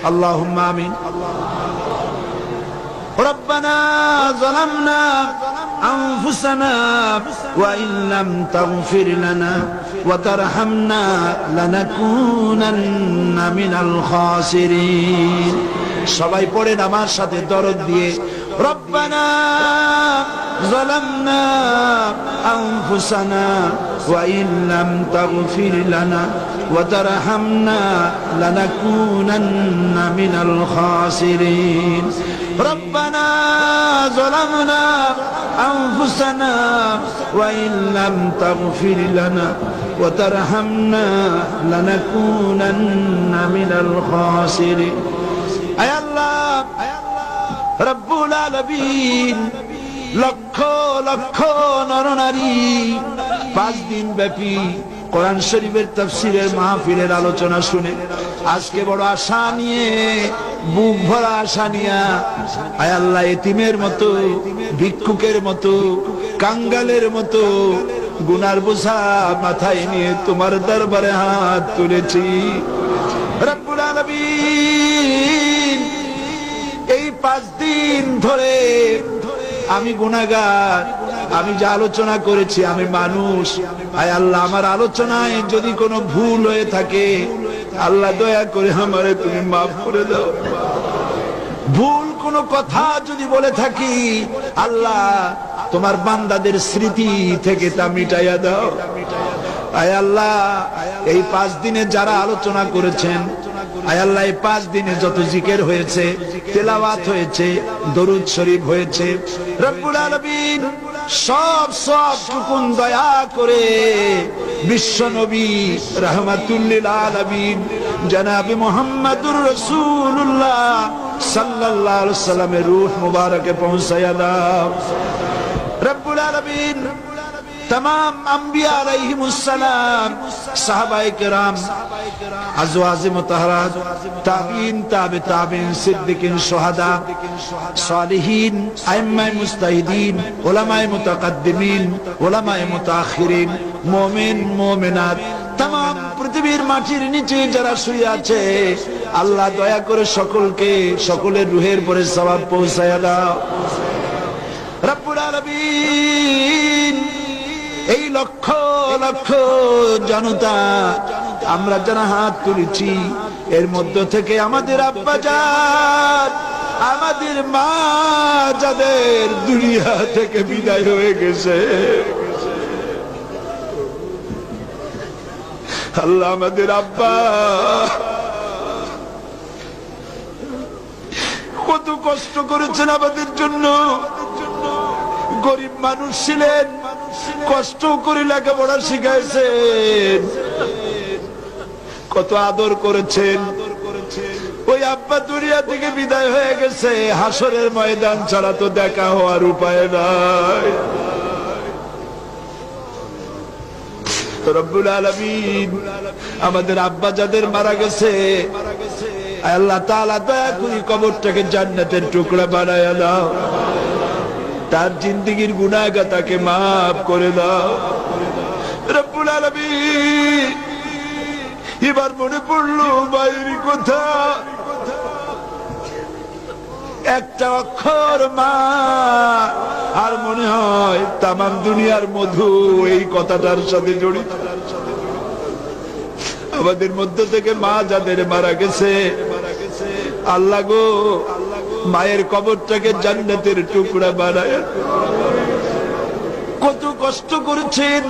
আল্লাহুম্মা আমিন। ربنا ظلمنا أنفسنا وإن لم تغفر لنا وترحمنا لنكونن من الخاسرين। সবাই পড়েন আমার সাথে দরদ দিয়ে, ربنا ظلمنا أنفسنا وإن لم تغفر لنا وترحمنا لنكونن من الخاسرين। ربنا ظلمنا أنفسنا وإن لم تغفر لنا وترحمنا لنكونن من الخاسرين। আয় আল্লাহ রব্বুল আলামিন, লক্ষ লক্ষ নরনারী 5 দিন ব্যাপী কোরআন শরীফের তাফসীরের মাহফিলের আলোচনা শুনে আজকে বড় আশা নিয়ে, বুক ভরা আশা নিয়া, আয় আল্লাহ এতিমের মতো, ভিক্ষুকের মতো, কাঙ্গালের মতো গুনার বোঝা মাথায় নিয়ে তোমার দরবারে হাত তুলেছি। রব্বুল আলামিন, এই 5 দিন ধরে আমি গুনাহগার, আমি যা আলোচনা করেছি, আমি মানুষ। আয় আল্লাহ, আমার আলোচনায় যদি কোনো ভুল হয়ে থাকে, আল্লাহ দয়া করে আমারে তুমি মাফ করে দাও। ভুল কোনো কথা যদি বলে থাকি, আল্লাহ তোমার বান্দাদের স্মৃতি থেকে তা মিটাইয়া দাও। আয় আল্লাহ, এই 5 দিনে যারা আলোচনা করেছেন, আয় আল্লাহ এই 5 দিনে যত জিকির হয়েছে, তেলাওয়াত হয়েছে, দরুদ শরীফ হয়েছে, রব্বুল আলামিন সব টুকুন দয়া করে বিশ্ব নবী রাহমাতুল লিল আলামিন জনাবে মুহাম্মদুর রাসূলুল্লাহ সাল্লাল্লাহু আলাইহি ওয়াসাল্লামের রূহ মুবারকে পৌঁছায়া দাও। রব্বুল আলামিন तमाम अंबिया अलैहिमुस्सलाम, साहबाए किराम, अज़वाज मुतहहरात, ताबीन, ताबे ताबीन, सिद्दीकीन, शुहदा, सालिहीन, अइम्माए मुज्तहिदीन, उलमाए मुतक़द्दिमीन, उलमाए मुताख़िरीन, मोमिन मोमिनात, तमाम পৃথিবীর মাটির নিচে যারা শুয়ে আছে, আল্লাহ দয়া করে সকলকে সকলের রূহের পরে সওয়াব পৌঁছায়া দাও। রব্বুল আলামিন, এই লক্ষ লক্ষ জনতা আমরা যারা হাত তুলেছি, এর মধ্য থেকে আমাদের আব্বাজান, আমাদের মা যাদের দুনিয়া থেকে বিদায় হয়ে গেছে, আল্লাহ আমাদের আব্বা কত কষ্ট করেছেন আমাদের জন্য। গরিব মানুষ ছিলেন, কষ্ট করে লেখাপড়া শিখাইছেন, কত আদর করেছেন। ওই আব্বা দুনিয়া থেকে বিদায় হয়ে গেছে, হাসরের ময়দান ছাড়া তো দেখা হওয়ার উপায় নাই। রব্বুল আলামিন, আমাদের আব্বা যাদের মারা গেছে, আল্লাহ তাআলা দয়া করে কবরটাকে জান্নাতের টুকরা বানায়া দাও, তার জিন্দেগীর গুনাহগাতাকে মাফ করে দাও। রব্বুল আলামিন, এবার মনে পড়লো মায়ের কথা, একটা অক্ষর মা, আর মনে হয় তামাম দুনিয়ার মধু এই কথাটার সাথে জড়িত। আমাদের মধ্য থেকে মা যাদের মারা গেছে, আল্লাহ গো মায়ের কবরটাকে জান্নাতের টুকরা বানায়। কত কষ্ট করেছেন,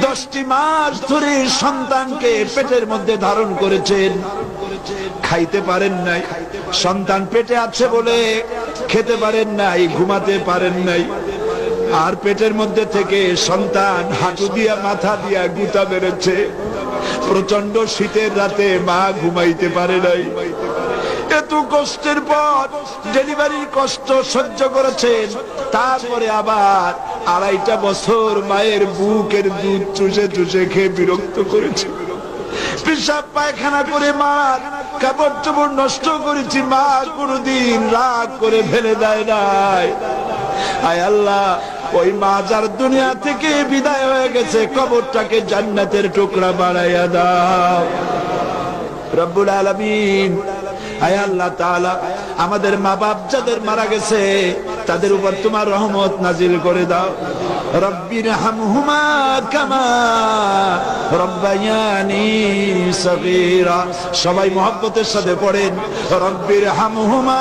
10টি মাস ধরে সন্তানকে পেটের মধ্যে ধারণ করেছেন, খাইতে পারেন নাই, সন্তান পেটে আছে বলে খেতে পারেন নাই, ঘুমাতে পারেন নাই, আর পেটের মধ্যে থেকে সন্তান হাঁটু দিয়া মাথা দিয়া গুতা বেড়েছে। প্রচন্ড শীতের রাতে মা ঘুমাইতে পারে নাই। এত কষ্টের পর ডেলিভারির কষ্ট সহ্য করেছেন, তারপরে আবার 2.5 বছর মায়ের বুকের দুধ চুষে চুষে খেয়ে বিরক্ত করেছে। পেশাব পায়খানা করে মার কাপড় চোপড় নষ্ট করেছি, মা কোনদিন রাগ করে ফেলে দেয় নাই। আয় আল্লাহ, ওই মা যার দুনিয়া থেকে বিদায় হয়ে গেছে, কবরটাকে জান্নাতের টুকরা বানাইয়া দাও। রব্বুল আলামিন, আয় আল্লাহ তাআলা আমাদের মা বাপ যাদের মারা গেছে তাদের উপর তোমার রহমত নাজিল করে দাও। রব্বিরহামহুমা কামা রব্বায়ানি সগীরা। সবাই মহব্বতের সাথে পড়েন, রব্বিরহামহুমা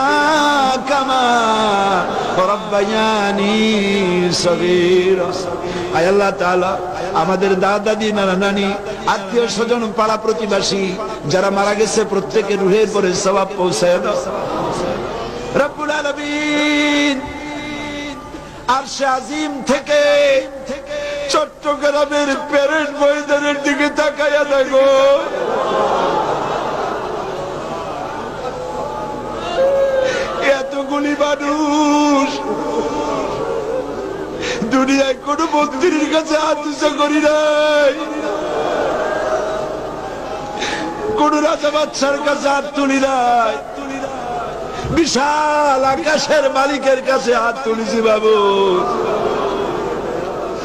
কামা রব্বায়ানি সগীরা। আয় আল্লাহ তাআলা আমাদের দাদা দাদি নানা নানি আত্মীয় স্বজন পাড়া প্রতিবেশী যারা মারা গেছে প্রত্যেকের রুহের পরে সওয়াব পৌঁছায় দাও রব্বুল আলামিন। আরশে আজিম থেকে চট্টগ্রামের প্যারেড ময়দানের দিকে তাকায়া দেখো, এতগুলি মানুষ দুনিয়ায় কোন মন্ত্রীর কাছে হাত উঁচা করি নাই, কোন রাজা বাদশার কাছে হাত তুলি নাই, বিশাল আকাশের মালিকের কাছে হাত তুলেছি বাবু।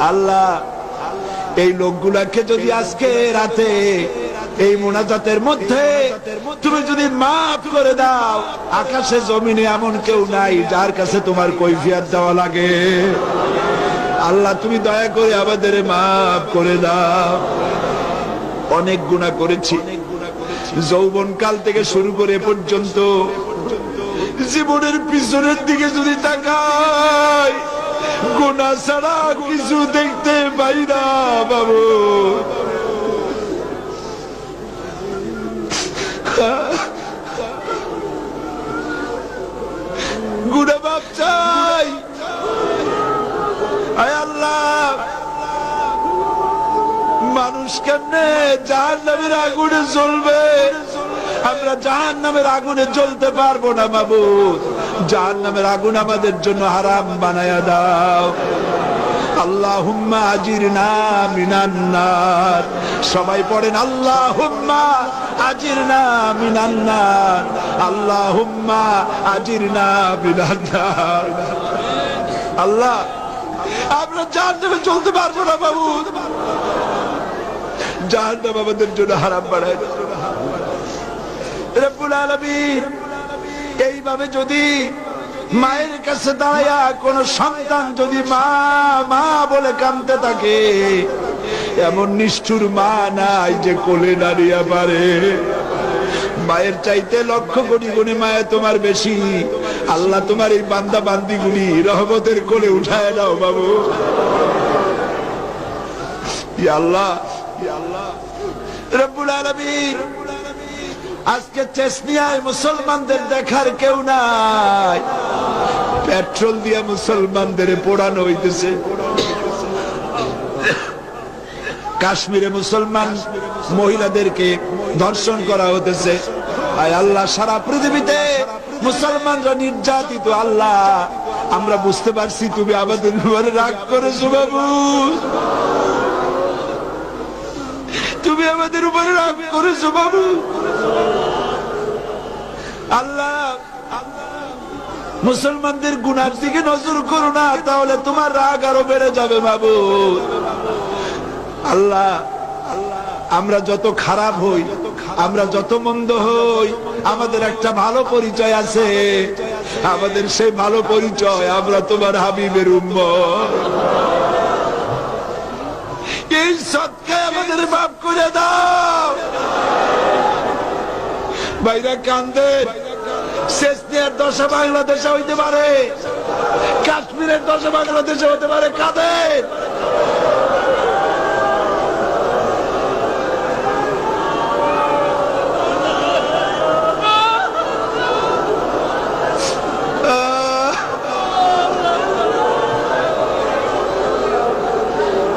আল্লাহ এই লোকগুলাকে যদি আজকে রাতে এই মোনাজাতের মধ্যে তুমি যদি মাফ করে দাও, আকাশে জমিনে এমন কেউ নাই যার কাছে তোমার কৈফিয়ত দেওয়া লাগে। আল্লাহ তুমি দয়া করে আমাদের মাফ করে দাও। অনেক গুনাহ করেছি, যৌবন কাল থেকে শুরু করে পর্যন্ত জীবনের পিছনের দিকে যদি তাকাই গুনাহ ছাড়া কিছু দেখতে পাই না বাবু। গুনাহ মাফ চাই। আয় আল্লাহ মানুষ কেমনে জাহান্নামের আগুনে জ্বলবে, আমরা জাহান্নামের আগুনে জ্বলতে পারবো না মাবুদ। জাহান্নামের আগুন আমাদের জন্য হারাম বানায়া দাও। আল্লাহুম্মা আজিরনা মিনান নার। সবাই পড়েন আল্লাহুম্মা আজিরনা মিনান নার, আল্লাহুম্মা আজিরনা মিনান নার। আল্লাহ আমরা জাহান্নামে চলতে পারবো না মাবুদ, জাহান্নাম আমাদের জন্য হারাম বানায় দাও রব্বুল আলামিন। এইভাবে যদি মায়ের কাছে দাঁড়ায়া কোন সন্তান যদি মা মা বলে কাঁদতে থাকে, এমন নিষ্ঠুর মা নাই যে কোলে দাঁড়িয়ে পারে। মায়ের চাইতে লক্ষ কোটি গুণে মায়া তোমার বেশি। আল্লাহ তোমার এই বান্দা বান্দিগুলি রহমতের কোলে উঠায় নাও বাবু। ইয়া আল্লাহ, ইয়া আল্লাহ রব্বুল আলামিন, আজকে চেচনিয়ায় মুসলমানদের দেখার কেউ নাই, পেট্রোল দিয়ে মুসলমানদের পোড়ানো হইতেছে। কাশ্মীরে মুসলমান মহিলাদেরকে ধর্ষণ করা হতেছে। আয় আল্লাহ সারা পৃথিবীতে মুসলমানরা নির্যাতিত। আল্লাহ আমরা বুঝতে পারছি তুমি আমাদের উপরে রাগ করেছো বাবু, তুমি আমাদের উপরে রাগ করেছো বাবু। আল্লাহ মুসলমানদের গুনার দিকে নজর করো না, তাহলে তোমার রাগ আরো বেড়ে যাবে বাবু। আল্লাহ আমরা যত খারাপ হই, আমরা যত মন্দ হই, আমাদের একটা ভালো পরিচয় আছে। আমাদের সেই ভালো পরিচয় আমরা তোমার হাবিবের উম্মত। এই সৎকায় আমাদের মাফ করে দাও। বাইরা কান্দে, চেচনিয়ার দশা বাংলাদেশে হইতে পারে, কাশ্মীরের দশা বাংলাদেশে হতে পারে, কাঁদেন।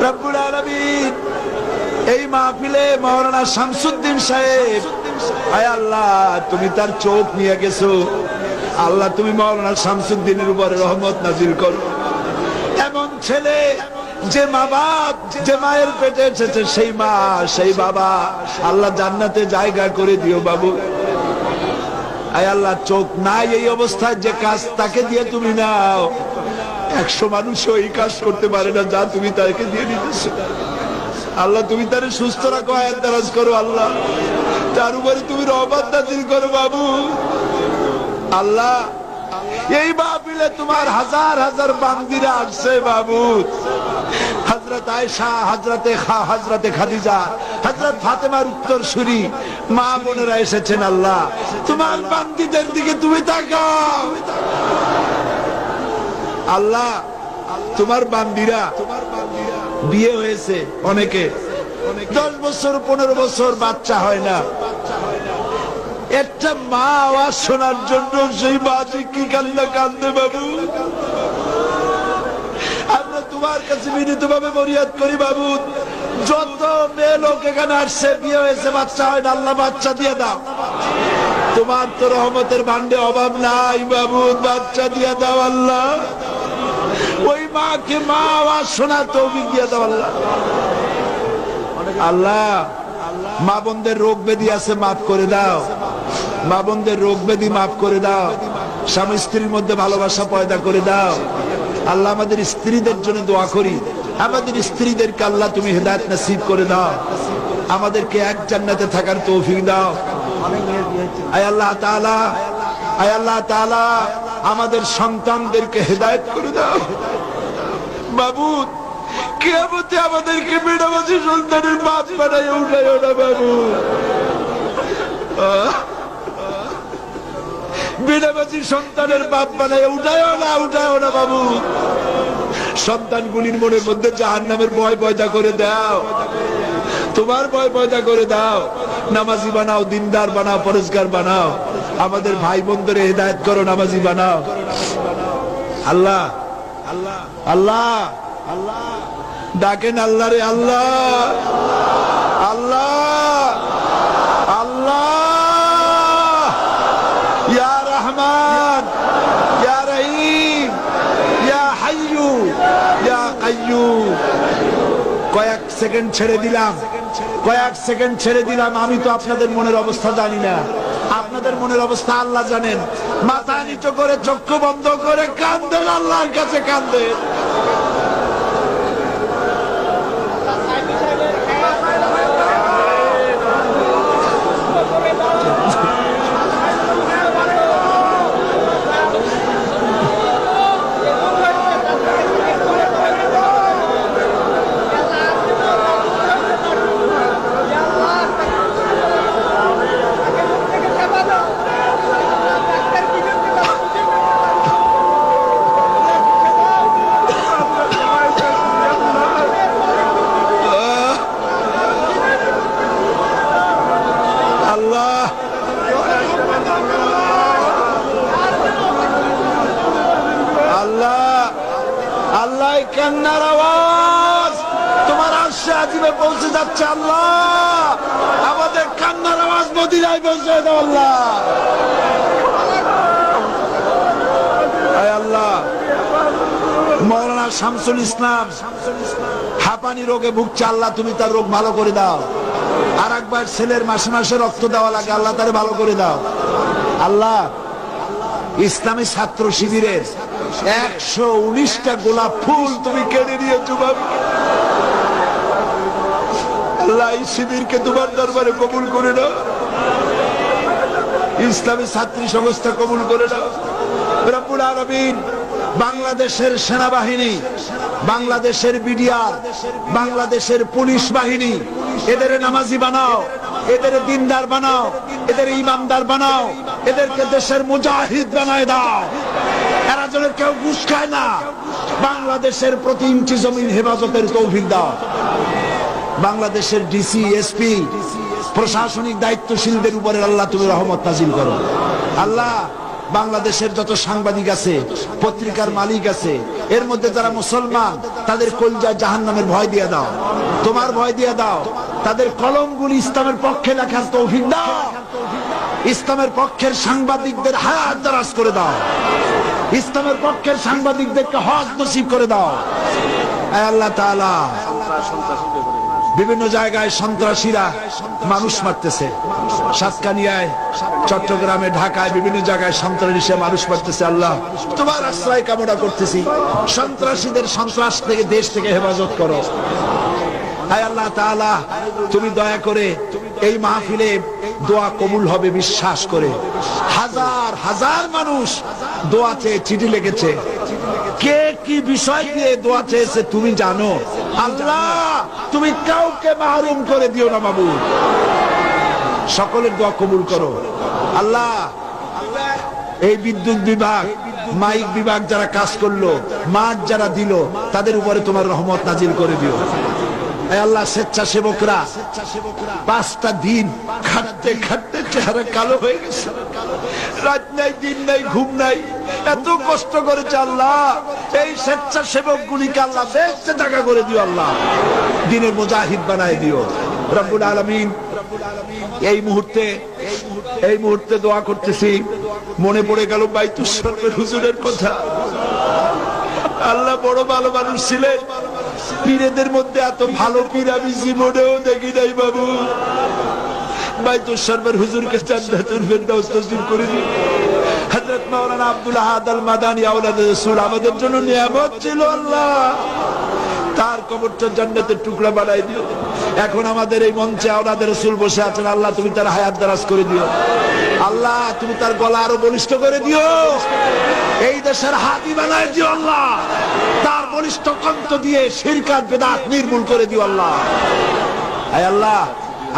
রব্বুল আলামিন এই মাহফিলে মাওলানা শামসুদ্দিন সাহেব, আয় আল্লাহ তুমি তার চোখ নিয়ে গেছো। আল্লাহ তুমি মাওলানা শামসুদ্দিনের উপরে রহমত নাজিল করো। এমন ছেলে যে মা বাপ, যে মায়ের পেটে এসেছে, সেই মা সেই বাবা আল্লাহ জান্নাতে জায়গা করে দিও বাবু। আয় আল্লাহ চোখ নাই এই অবস্থায় যে কাজ তাকে দিয়ে তুমি নাও। 100 মানুষও এই কাজ করতে পারে না যা তুমি তাকে দিয়ে দিতেছো। আল্লাহ তুমি তারে সুস্থ রাখো, আয়াত দারাজ করো। আল্লাহ তার উপরে তুমি রহমত নাজিল করো বাবু। আল্লাহ এই মাহফিলে তোমার হাজার হাজার বান্দিরা আসছে মাবুদ। হযরত আয়েশা, হযরতে খাদিজা, হযরত ফাতেমার উত্তরসূরি মা বোনেরা এসেছেন। আল্লাহ তোমার বান্দিদের দিকে তুমি তাকাও। আল্লাহ তোমার বান্দিরা বিয়ে হয়েছে, অনেকে 10 বছর 15 বছর বাচ্চা হয় না। একটা মা আওয়াজ শোনার জন্য সেই মাঝে কি কান্না কান্দে বাবু। আমরা তোমার কাছে বিনীত ভাবে ফরিয়াদ করি বাবু, যত মেয়ে লোক এখানে আসছে বিয়ে হয়েছে বাচ্চা হয় না, আল্লাহ বাচ্চা দিয়ে দাও। তোমার তো রহমতের ভান্ডে অভাব নাই বাবু, বাচ্চা দিয়ে দাও আল্লাহ। ওই মাকে মা আওয়াজ শোনার তৌফিক দিয়ে দাও আল্লাহ। আল্লাহ মা বোনদের রোগ ব্যাধি আছে মাফ করে দাও, মা বোনদের রোগ ব্যাধি মাফ করে দাও। স্বামী স্ত্রীর মধ্যে ভালোবাসা পয়দা করে দাও আল্লাহ। আমাদের স্ত্রীদের জন্য দোয়া করি, আমাদের স্ত্রীদেরকে আল্লাহ তুমি হেদায়েত নসিব করে দাও, আমাদেরকে এক জান্নাতে থাকার তৌফিক দাও। আয় আল্লাহ তাআলা, আয় আল্লাহ তাআলা আমাদের সন্তানদেরকে হেদায়েত করে দাও মাবুদ। কিয়ামতে আমাদেরকে বেনামাজি সন্তানের বাপ বানায় উঠাইও না বাবু। বেনামাজি সন্তানের বাপ বানায় উঠাইও না বাবু। সন্তানগুলির মনের মধ্যে জাহান্নামের ভয় পয়দা করে দাও, তোমার ভয় পয়দা করে দাও। নামাজি বানাও, দিনদার বানাও, পরেজগার বানাও। আমাদের ভাই বোনদের হেদায়েত করো, নামাজি বানাও আল্লাহ। আল্লাহ আল্লাহ আল্লাহ ডাকেন আল্লাহ রে আল্লাহ, আল্লাহ আল্লাহ ইয়া রহমান ইয়া রহিম ইয়া হাইয়্যু ইয়া কাইয়্যুম। কয়েক সেকেন্ড ছেড়ে দিলাম, কয়েক সেকেন্ড ছেড়ে দিলাম। আমি তো আপনাদের মনের অবস্থা জানি না, আপনাদের মনের অবস্থা আল্লাহ জানেন। মাথা নিচু করে চক্ষু বন্ধ করে কাঁদেন, আল্লাহর কাছে কাঁদেন। কান্নার আওয়াজ তোমার আরশে আজিমে পৌঁছে যাচ্ছে আল্লাহ। আমাদের কান্নার আওয়াজ মদিনায় পৌঁছে দাও আল্লাহ। আল্লাহ মাওলানা শামসুল ইসলাম হাঁপানি রোগে ভুগছে, আল্লাহ তুমি তার রোগ ভালো করে দাও। আর একবার ছেলের মাসে মাসে রক্ত দেওয়া লাগে, আল্লাহ তারে ভালো করে দাও আল্লাহ। ইসলামী ছাত্র শিবিরের 119টা গোলাপ ফুল তুমি কেড়ে নিয়েছো বাবা। আল্লাহ এই শিবিরকে তোমার দরবারে কবুল করে নাও, ইসলামী ছাত্রী সংস্থা কবুল করে নাও রব্বুল আলামিন। বাংলাদেশের সেনাবাহিনী, বাংলাদেশের বিডিআর, বাংলাদেশের পুলিশ বাহিনী, এদের নামাজি বানাও, এদের দিনদার বানাও, এদের ইমানদার বানাও, এদেরকে দেশের মুজাহিদ বানায় দাও। এরা যেন কেউ ঘুষ খায় না। বাংলাদেশের প্রতি ইঞ্চি জমিন হেফাজতের তৌফিক দাও। বাংলাদেশের ডিসি, এসপি, প্রশাসনিক দায়িত্বশীলদের উপরে আল্লাহ তুমি রহমত নাজিল করো আল্লাহ। বাংলাদেশের যত সাংবাদিক আছে, পত্রিকার মালিক আছে, এর মধ্যে যারা মুসলমান, তাদের কলজায় জাহান্নামের ভয় দিয়ে দাও, তোমার ভয় দিয়ে দাও। তাদের কলমগুলি ইসলামের পক্ষে লেখার তৌফিক দাও। ইসলামের পক্ষের সাংবাদিকদের হায়াত দারাজ করে দাও। ইসলামের পক্ষের সাংবাদিকদেরকে হক নসিব করে দাও আল্লাহ তাআলা। বিভিন্ন জায়গায় সন্ত্রাসীরা মানুষ মারতেছে, সাতকানিয়ায়, চট্টগ্রামে, ঢাকায় বিভিন্ন জায়গায় সন্ত্রাসীরা মানুষ মারতেছে। আল্লাহ তোমার আশ্রয় কামনা করতেছি, সন্ত্রাসীদের সন্ত্রাস থেকে দেশ থেকে হেফাজত করো। হায় আল্লাহ তাআলা, তুমি দয়া করে এই মাহফিলে দোয়া কবুল হবে বিশ্বাস করে। হাজার হাজার মানুষ দোয়া চেয়ে চিঠি লিখেছে। কে কি বিষয় দিয়ে দোয়া চেয়েছে তুমি জানো। আল্লাহ তুমি কাউকে মাহরুম করে দিও না মাবুদ, সকলের দোয়া কবুল করো। আল্লাহ এই বিদ্যুৎ বিভাগ, মাইক বিভাগ যারা কাজ করলো, মাঠ যারা দিল, তাদের উপরে তোমার রহমত নাজিল করে দিও। আল্লাহ স্বেচ্ছাসেবকরা 5টা দিন খাটতে খাটতে চেহারা কালো হয়ে গেছে, রাত নাই দিন নাই ঘুম নাই, এত কষ্ট করেছে। আল্লাহ এই স্বেচ্ছাসেবক গুলিকে আল্লাহ বেহেশতে টাকা করে দিও, আল্লাহ দিনের মুজাহিদ বানায় দিও রব্বুল আলামিন। এই মুহূর্তে দোয়া করতেছি, মনে পড়ে গেল বাইতুল শরীফের হুজুরের কথা। আল্লাহ বড় ভালো মানুষ ছিলেন, পীরেদের মধ্যে এত ভালো পীর আমি জীবনেও দেখি নাই বাবু। বাইতুল শরীফের হুজুরকে জান্নাতুল ফেরদাউস নসিব করে দিন। হযরত মাওলানা আব্দুল আহাদ আল মাদানী আওলাদে রাসূল আমাদের জন্য নিয়ামত ছিল, আল্লাহ তার কবরটা জান্নাতের টুকরা বানাই দিও। এখন আমাদের এই মঞ্চে আওলাদে রাসূল বসে আছেন, আল্লাহ তুমি তার হায়াত দারাজ করে দিও। আল্লাহ তুমি তার গলা আরো বলিষ্ঠ করে দিও, এই দেশের হাদি বানায় দিও। আল্লাহ তার বলিষ্ঠ কণ্ঠ দিয়ে শিরকাত বিদআত নির্মূল করে দিও। আল্লাহ আয় আল্লাহ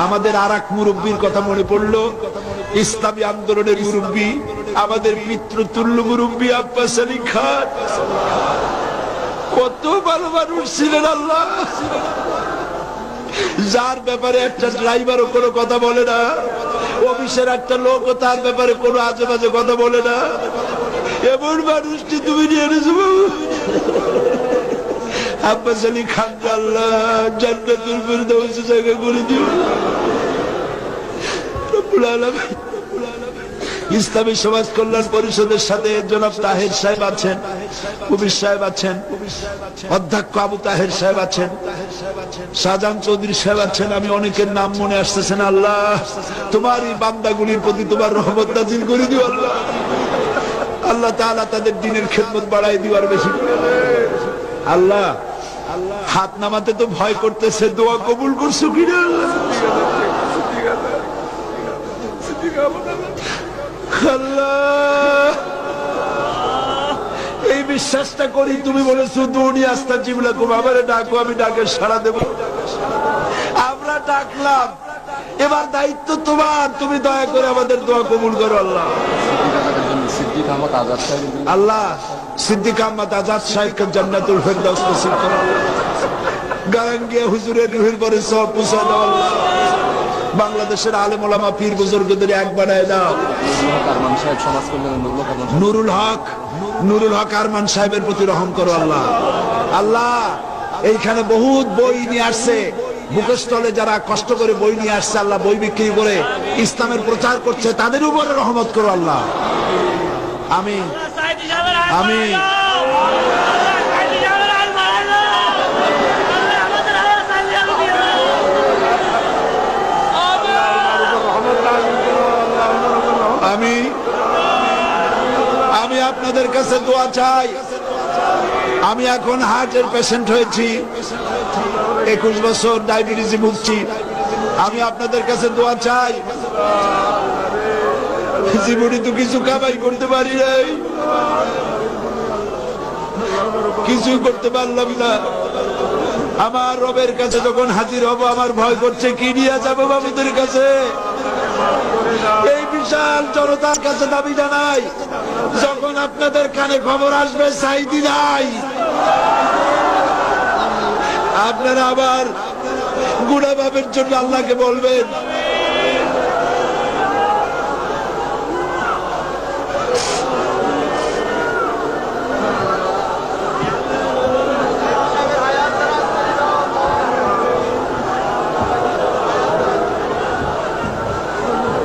আমাদের আরেক মুরব্বির কথা মনে পড়লো, ইসলামী আন্দোলনের মুরব্বি, আমাদের পিতৃতুল্য মুরব্বি আব্বাস আলী খান। কত ভালো মানুষ ছিলেন আল্লাহ, যার ব্যাপারে একটা ড্রাইভারও কোনো কথা বলে না, অফিসের একটা লোকও তার ব্যাপারে কোনো আজে বাজে কথা বলে না। এমন মানুষটি তুমি নিয়ে এনেছো আব্বাস আলী খান, আল্লাহ জান্নাতুল ফেরদাউসে জায়গা করে দিও রব্বুল আলামিন। ইসলামী সমাজ কল্যাণ পরিষদের সাথে জনাব তাহের সাহেব আছেন, কবির সাহেব আছেন, অধ্যক্ষ আবু তাহের সাহেব আছেন, শাহজাহান চৌধুরী সাহেব আছেন। আমি অনেকের নাম মনে আসতেছে না। আল্লাহ তোমার এই বান্দাগুলির প্রতি তোমার রহমত নাজিল করে দিও। আল্লাহ আল্লাহ তাআলা তাদের দ্বীনের খেদমত বাড়াই দিও আর বেশি। আল্লাহ হাত নামাতে তো ভয় করতেছে, দোয়া কবুল করছো কিনা। আল্লাহ এই বিশ্বাসটা করি, তুমি বলেছো দুনিয়া আস্তাজিব লাকুম, আমারে ডাকো আমি ডাকে সাড়া দেব। আমরা ডাকলাম, এবার দায়িত্ব তোমার, তুমি দয়া করে আমাদের দোয়া কবুল করো। আল্লাহ আল্লাহ সিদ্দিক আহমদ আজাদ সাহেবকে জান্নাতুল ফেরদাউস নসিব করো। গারাঙ্গিয়া হুজুরের রুহের পরে সব পৌঁছে দাও। আল্লাহ বাংলাদেশের আলেম ওলামা পীর বুজুর্গদের এক বানায় দাও। নুরুল হক আরমান সাহেবের প্রতি রহম করো। আল্লাহ আল্লাহ এইখানে বহুত বই নিয়ে আসছে, বুকস্থলে যারা কষ্ট করে বই নিয়ে আসছে, আল্লাহ বই বিক্রি করে ইসলামের প্রচার করছে, তাদের উপরে রহমত করো। আল্লাহ আমিন আমিন। আমি আপনাদের কাছে দোয়া চাই। আমি এখন হার্টের পেশেন্ট হয়েছি, 21 বছর ডায়াবেটিসে ভুগছি। আমি আপনাদের কাছে দোয়া চাই। জীবনে তো কিছু কামাই করতে পারি নাই, কিছুই করতে পারলাম না। আমার রবের কাছে যখন হাজির হব, আমার ভয় করছে কি নিয়ে যাবো বাবুদের কাছে। এই বিশাল জনতার কাছে দাবি জানাই, যখন আপনাদের কানে খবর আসবে সাইদি নাই, আপনারা আবার গুনাহ মাফের জন্য আল্লাহকে বলবেন।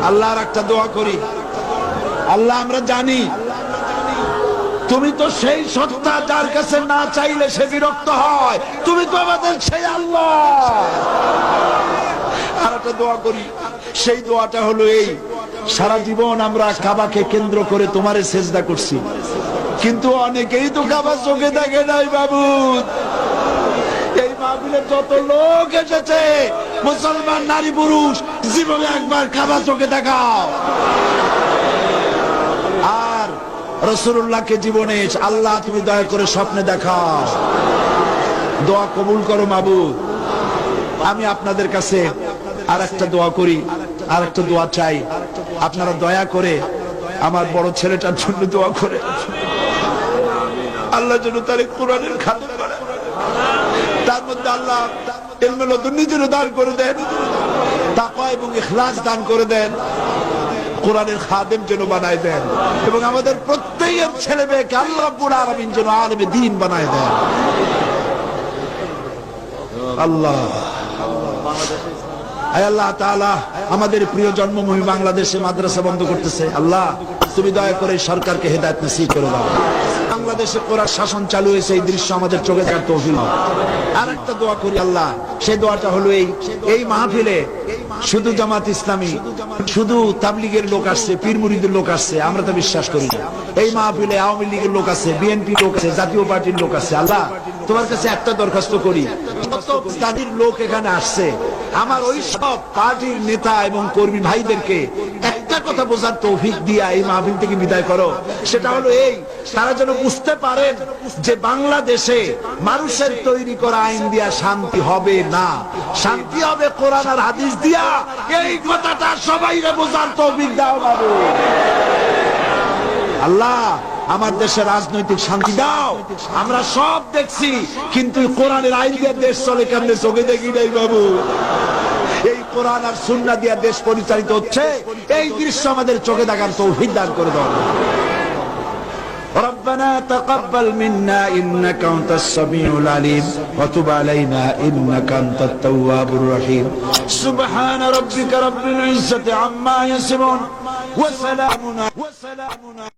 আল্লাহর একটা দোয়া করি। আল্লাহ আমরা জানি তুমি তো সেই সত্তা যার কাছে না চাইলে সে বিরক্ত হয়, তুমি তো আমাদের সেই আল্লাহ। আর একটা দোয়া করি, সেই দোয়াটা হলো এই, সারা জীবন আমরা কাবাকে কেন্দ্র করে তোমারে সেজদা করছি, কিন্তু অনেকেই তো কাবা চোখে দেখে নাই বাবু। এই মাহফিলে যত লোক এসেছে মুসলমান নারী পুরুষ জীবনে একবার কাবা চোখে দেখাও। আর রাসূলুল্লাহকে জীবনে আল্লাহ তুমি দয়া করে স্বপ্নে দেখাও। দোয়া কবুল করো মাবুদ। আমি আপনাদের কাছে আর একটা দোয়া করি, আর একটা দোয়া চাই। আপনারা দয়া করে আমার বড় ছেলেটার জন্য দোয়া করে, আল্লাহ যেন তার কোরআনের খাদেম বানায়, তার মধ্যে আল্লাহ ইলমে লদুন্নি যেন দান করে দেন, তাকওয়া এবং ইখলাস দান করে দেন, কোরআনের খাদেম যেন বানায় দেন, এবং আমাদের প্রত্যেকের ছেলে মেয়েকে আল্লাহ রাব্বুল আলামিন যেন আলেমে দ্বীন বানায় দেন। আল্লাহ আল্লাহ তাআলা আমাদের প্রিয় জন্মভূমি বাংলাদেশে মাদ্রাসা বন্ধ করতেছে, আল্লাহ তুমি দয়া করে সরকারকে হেদায়েত নসিব করে দাও। বাংলাদেশে কোরআন শাসন চালু হয়েছে, এই দৃশ্য আমাদের চোখে দেখার তৌফিক দাও। আর একটা দোয়া করি আল্লাহ, সেই দোয়াটা হলো এই মাহফিলে শুধু জামাত ইসলামী, শুধু তাবলীগের লোক আসছে, পীর মুরিদের লোক আসছে, আমরা তো বিশ্বাস করি না। এই মাহফিলে আওয়ামী লীগের লোক আছে, বিএনপি লোক আছে, জাতীয় পার্টির লোক আছে। আল্লাহ তোমার কাছে একটা দরখাস্ত করি, কত জাতির লোক এখানে আসছে, আমার ওই সব পার্টির নেতা এবং কর্মী ভাইদেরকে একটা কথা বোঝার তৌফিক দিয়া এই মাহফিল থেকে বিদায় করো। সেটা হলো এই, তারা যেন বুঝতে পারেন যে বাংলাদেশে মানুষের তৈরি করা আইন দিয়া শান্তি হবে না, শান্তি হবে কোরআন আর হাদিস দিয়া। এই কথাটা সবাইরে বোঝার তৌফিক দাও বাবু। আল্লাহ আমার দেশে রাজনৈতিক শান্তি দাও। আমরা সব দেখছি, কিন্তু কোরআনের আইন দিয়ে দেশ চলে কেমনে চোখে দেখি নাই বাবু। এই কোরআন আর সুন্নাহ দিয়ে দেশ পরিচালিত হচ্ছে, এই দৃশ্য আমাদের চোখে দেখার তৌফিক দান করে দাও। ربنا تقبل منا إنك أنت السميع العليم وتب علينا إنك أنت التواب الرحيم سبحان ربك رب العزة عما يصفون وسلام